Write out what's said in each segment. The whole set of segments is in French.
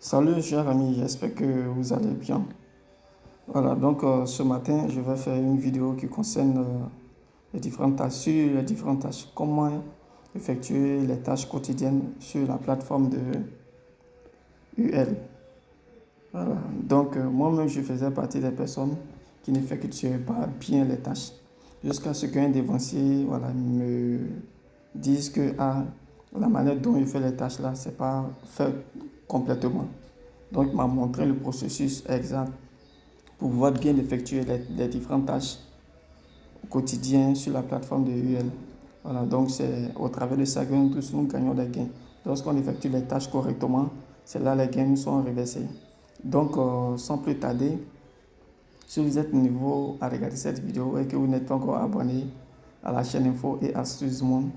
Salut chers amis, j'espère que vous allez bien. Voilà, donc ce matin, je vais faire une vidéo qui concerne les différentes tâches, comment effectuer les tâches quotidiennes sur la plateforme de UL. Voilà, donc moi-même, je faisais partie des personnes qui n'effectuaient pas bien les tâches. Jusqu'à ce qu'un dévancier voilà, me dise que la manière dont il fait les tâches là, c'est pas fait complètement. Donc, il m'a montré le processus exact pour pouvoir bien effectuer les différentes tâches au quotidien sur la plateforme de UL. Voilà, donc c'est au travers de ça que nous tous nous gagnons des gains. Lorsqu'on effectue les tâches correctement, c'est là les gains nous sont reversés. Donc, sans plus tarder, si vous êtes nouveau à regarder cette vidéo et que vous n'êtes pas encore abonné à la chaîne Info et Astuces Monde,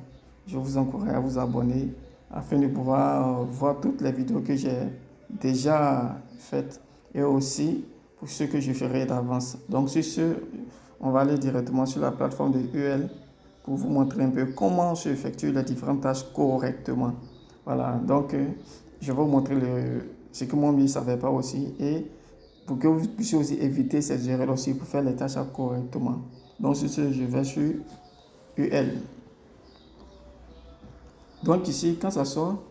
je vous encourage à vous abonner afin de pouvoir voir toutes les vidéos que j'ai déjà faites et aussi pour ceux que je ferai d'avance. Donc sur ce, on va aller directement sur la plateforme de UL pour vous montrer un peu comment se effectuent les différentes tâches correctement. Voilà, donc je vais vous montrer ce que moi je ne savais pas aussi et pour que vous puissiez aussi éviter ces erreurs aussi pour faire les tâches correctement. Donc sur ce, je vais sur UL. Donc ici, quand ça sort,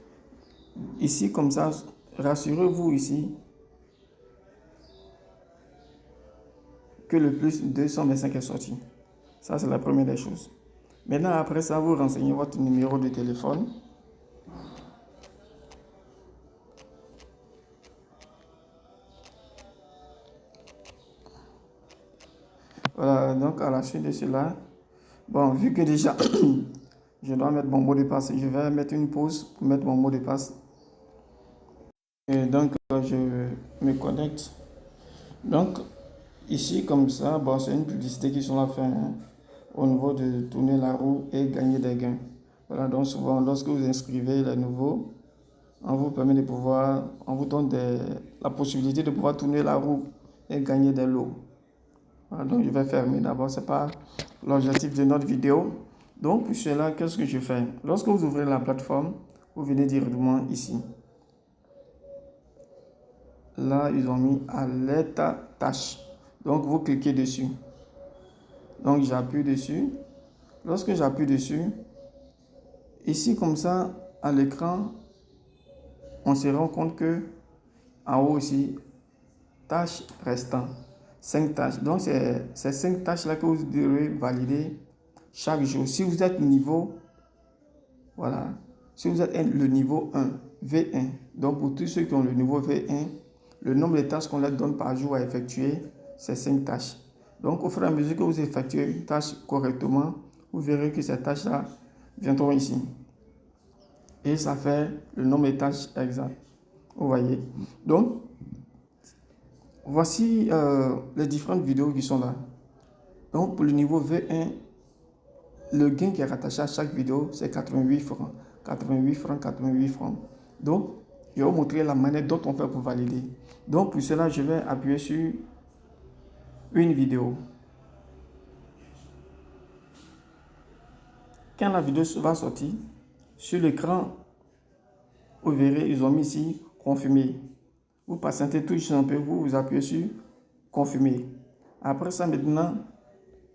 ici comme ça, rassurez-vous ici que le plus 225 est sorti. Ça, c'est la première des choses. Maintenant, après ça, vous renseignez votre numéro de téléphone. Voilà, donc à la suite de cela, bon, vu que déjà, je dois mettre mon mot de passe, je vais mettre une pause pour mettre mon mot de passe. Et donc, je me connecte. Donc, ici, comme ça, bon, c'est une publicité qui sont à faire au niveau de tourner la roue et gagner des gains. Voilà, donc souvent, lorsque vous inscrivez les nouveaux, on vous permet de pouvoir, on vous donne la possibilité de pouvoir tourner la roue et gagner des lots. Voilà, donc je vais fermer d'abord, ce n'est pas l'objectif de notre vidéo. Donc pour cela, qu'est-ce que je fais? Lorsque vous ouvrez la plateforme, vous venez directement ici. Là, ils ont mis alerte tâche. Donc vous cliquez dessus. Donc j'appuie dessus. Lorsque j'appuie dessus, ici comme ça, à l'écran, on se rend compte que en haut aussi, tâches restantes. 5 tâches. Donc, c'est ces 5 tâches-là que vous devrez valider chaque jour. Si vous êtes niveau, voilà, si vous êtes le niveau 1, V1, donc pour tous ceux qui ont le niveau V1, le nombre de tâches qu'on leur donne par jour à effectuer, c'est 5 tâches. Donc, au fur et à mesure que vous effectuez une tâche correctement, vous verrez que ces tâches-là viendront ici. Et ça fait le nombre de tâches exact. Vous voyez. Donc, voici les différentes vidéos qui sont là. Donc, pour le niveau V1, le gain qui est rattaché à chaque vidéo, c'est 88 francs. 88 francs, 88 francs. Donc, je vais vous montrer la manière dont on fait pour valider. Donc, pour cela, je vais appuyer sur une vidéo. Quand la vidéo va sortir, sur l'écran, vous verrez, ils ont mis ici « Confirmer ». Vous patientez tout juste un peu, vous appuyez sur « Confirmer ». Après ça, maintenant,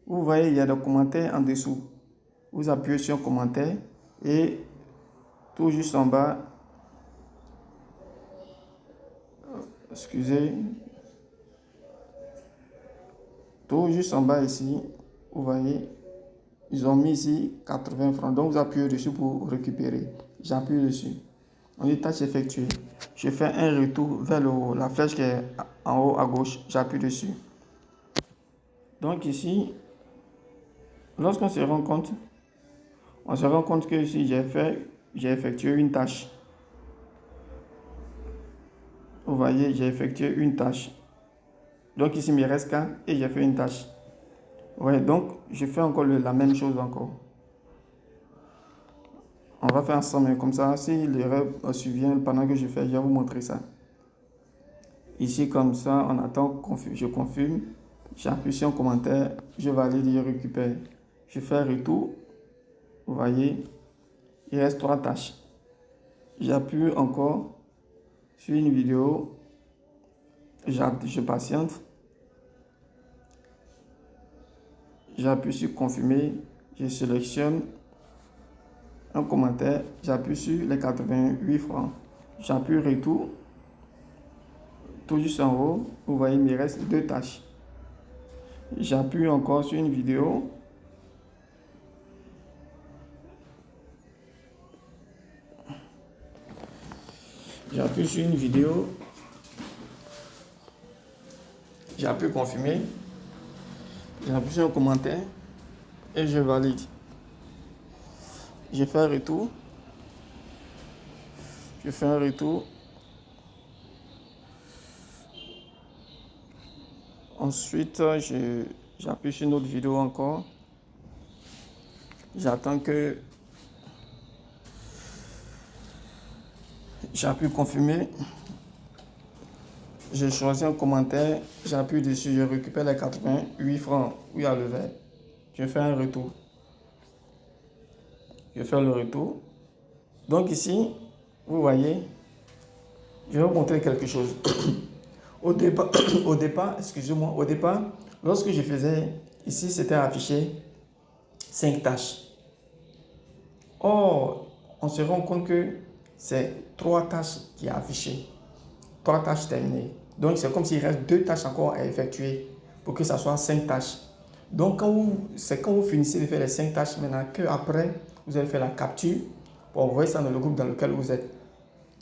vous voyez, il y a des commentaires en dessous. Vous appuyez sur « Commentaire » et tout juste en bas, excusez, tout juste en bas ici, vous voyez, ils ont mis ici 80 francs. Donc, vous appuyez dessus pour récupérer. J'appuie dessus. On dit tâche effectuée. Je fais un retour vers la flèche qui est en haut à gauche. J'appuie dessus. Donc, ici, lorsqu'on se rend compte, on se rend compte que ici, j'ai effectué une tâche. Vous voyez, j'ai effectué une tâche. Donc, ici, il me reste qu'un et j'ai fait une tâche. Ouais, donc je fais encore la même chose encore. On va faire ensemble comme ça. Si l'erreur survient pendant que je fais, je vais vous montrer ça. Ici comme ça, on attend, je confirme, j'appuie sur un commentaire, je valide, je récupère. Je fais retour. Vous voyez, il reste 3 tâches. J'appuie encore sur une vidéo, je patiente, j'appuie sur confirmer, je sélectionne un commentaire, j'appuie sur les 88 francs, j'appuie retour, tout juste en haut, vous voyez, il me reste 2 tâches. J'appuie encore sur une vidéo, j'appuie confirmer, j'appuie sur un commentaire et je valide. Je fais un retour. Ensuite, j'appuie sur une autre vidéo encore. J'attends que j'appuie confirmer. Je choisis un commentaire, j'appuie dessus, je récupère les 88 francs où il y a le vert. Je fais un retour. Je fais le retour. Donc ici, vous voyez, je vais vous montrer quelque chose. Au départ, excusez-moi, lorsque je faisais, ici c'était affiché 5 tâches. Or, on se rend compte que c'est 3 tâches qui est affiché. 3 tâches terminées. Donc, c'est comme s'il reste 2 tâches encore à effectuer pour que ça soit 5 tâches. Donc, c'est quand vous finissez de faire les 5 tâches, maintenant qu'après, vous allez faire la capture pour envoyer ça dans le groupe dans lequel vous êtes.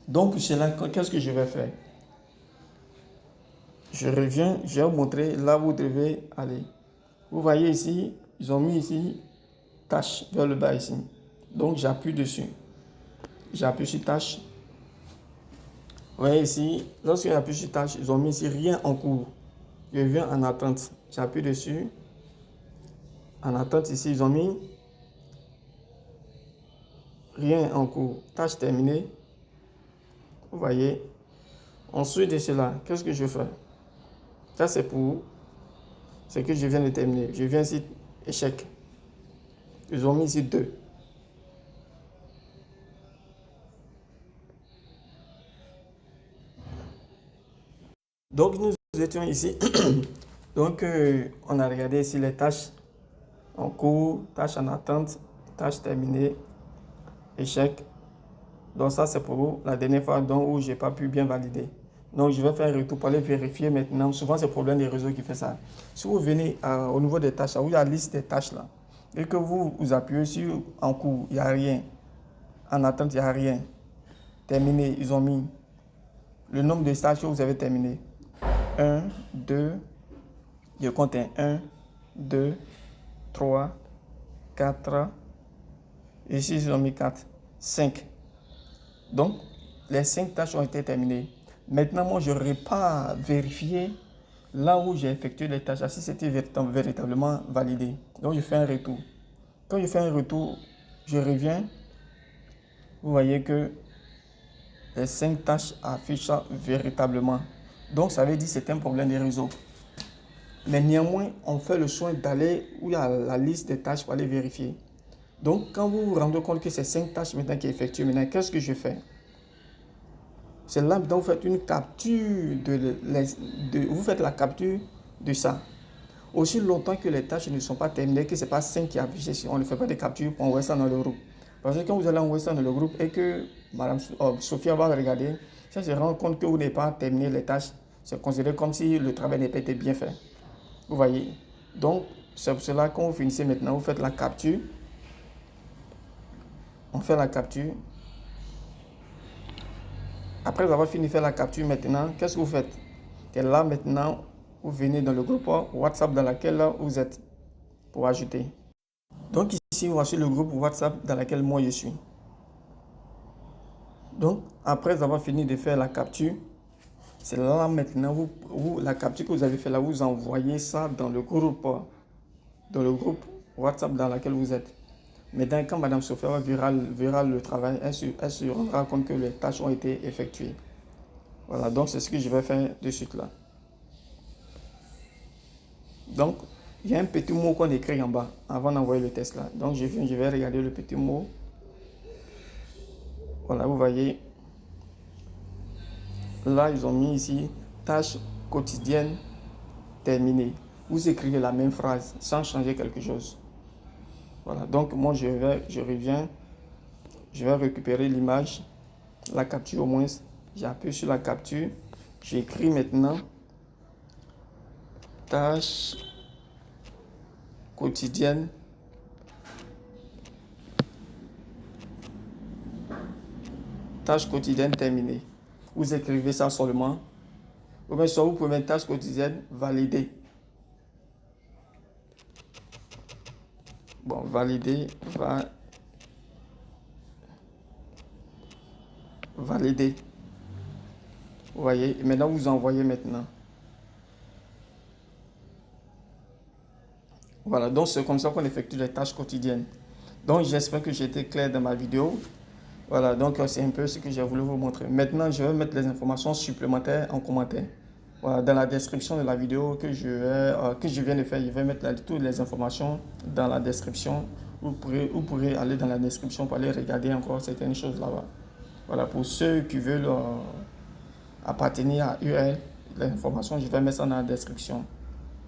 Donc, c'est là, qu'est-ce que je vais faire? Je reviens, je vais vous montrer là où vous devez aller. Vous voyez ici, ils ont mis ici tâche vers le bas ici. Donc, j'appuie dessus. J'appuie sur tâche. Vous voyez ici, lorsque j'appuie sur tâche, ils ont mis ici rien en cours. Je viens en attente. J'appuie dessus. En attente ici, ils ont mis rien en cours. Tâche terminée. Vous voyez. Ensuite de cela, qu'est-ce que je fais? Ça, c'est pour ce que je viens de terminer. Je viens ici, échec. Ils ont mis ici 2. Donc, nous étions ici. Donc, on a regardé ici les tâches en cours, tâches en attente, tâches terminées, échec. Donc, ça, c'est pour la dernière fois où je n'ai pas pu bien valider. Donc, je vais faire un retour pour aller vérifier maintenant. Souvent, c'est le problème des réseaux qui fait ça. Si vous venez au niveau des tâches, où il y a la liste des tâches là, et que vous appuyez sur en cours, il n'y a rien. En attente, il n'y a rien. Terminé, ils ont mis le nombre de tâches que vous avez terminé. 1, 2, je compte 1, 2, 3, 4. Ici, ils ont mis 4, 5. Donc, les 5 tâches ont été terminées. Maintenant, moi, je n'aurais pas vérifié là où j'ai effectué les tâches, si c'était véritablement validé. Donc, je fais un retour. Quand je fais un retour, je reviens. Vous voyez que les 5 tâches affichent véritablement. Donc, ça veut dire que c'est un problème des réseaux. Mais néanmoins, on fait le soin d'aller où il y a la liste des tâches pour aller vérifier. Donc, quand vous vous rendez compte que c'est 5 tâches maintenant qui effectuent, maintenant, qu'est-ce que je fais? C'est là que vous faites une capture vous faites la capture de ça. Aussi longtemps que les tâches ne sont pas terminées, que ce n'est pas 5 qui affichent, on ne fait pas de capture pour envoyer ça dans le groupe. Parce que quand vous allez envoyer ça dans le groupe et que Madame Sophia va regarder, si elle se rend compte que vous n'avez pas terminé les tâches, c'est considéré comme si le travail n'ait pas été bien fait. Vous voyez? Donc, c'est pour cela que quand vous finissez maintenant, vous faites la capture. On fait la capture. Après avoir fini de faire la capture maintenant, qu'est-ce que vous faites? Et là maintenant, vous venez dans le groupe WhatsApp dans lequel vous êtes pour ajouter. Donc ici, voici le groupe WhatsApp dans lequel moi je suis. Donc, après avoir fini de faire la capture, c'est là maintenant, la capture que vous avez fait là, vous envoyez ça dans le groupe WhatsApp dans lequel vous êtes. Maintenant, quand Madame Sophia verra le travail, elle se rendra compte que les tâches ont été effectuées. Voilà, donc c'est ce que je vais faire de suite là. Donc, il y a un petit mot qu'on écrit en bas avant d'envoyer le test là. Donc, je vais regarder le petit mot. Voilà, vous voyez. là, ils ont mis ici tâches quotidiennes terminées. Vous écrivez la même phrase sans changer quelque chose. Voilà, donc moi je reviens, je vais récupérer l'image, la capture au moins. J'appuie sur la capture, j'écris maintenant tâches quotidiennes terminées. Vous écrivez ça seulement. Ou bien soit vous pouvez mettre tâche quotidienne validée. Bon, valider, valider. Vous voyez, et maintenant vous envoyez maintenant. Voilà, donc c'est comme ça qu'on effectue les tâches quotidiennes. Donc j'espère que j'ai été clair dans ma vidéo. Voilà, donc c'est un peu ce que j'ai voulu vous montrer. Maintenant, je vais mettre les informations supplémentaires en commentaire. Voilà, dans la description de la vidéo que je viens de faire, je vais mettre toutes les informations dans la description. Vous pourrez aller dans la description pour aller regarder encore certaines choses là-bas. Voilà, pour ceux qui veulent appartenir à UL, les informations, je vais mettre ça dans la description.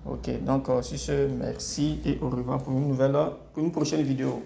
Ok, donc sur ce, merci et au revoir pour une prochaine vidéo.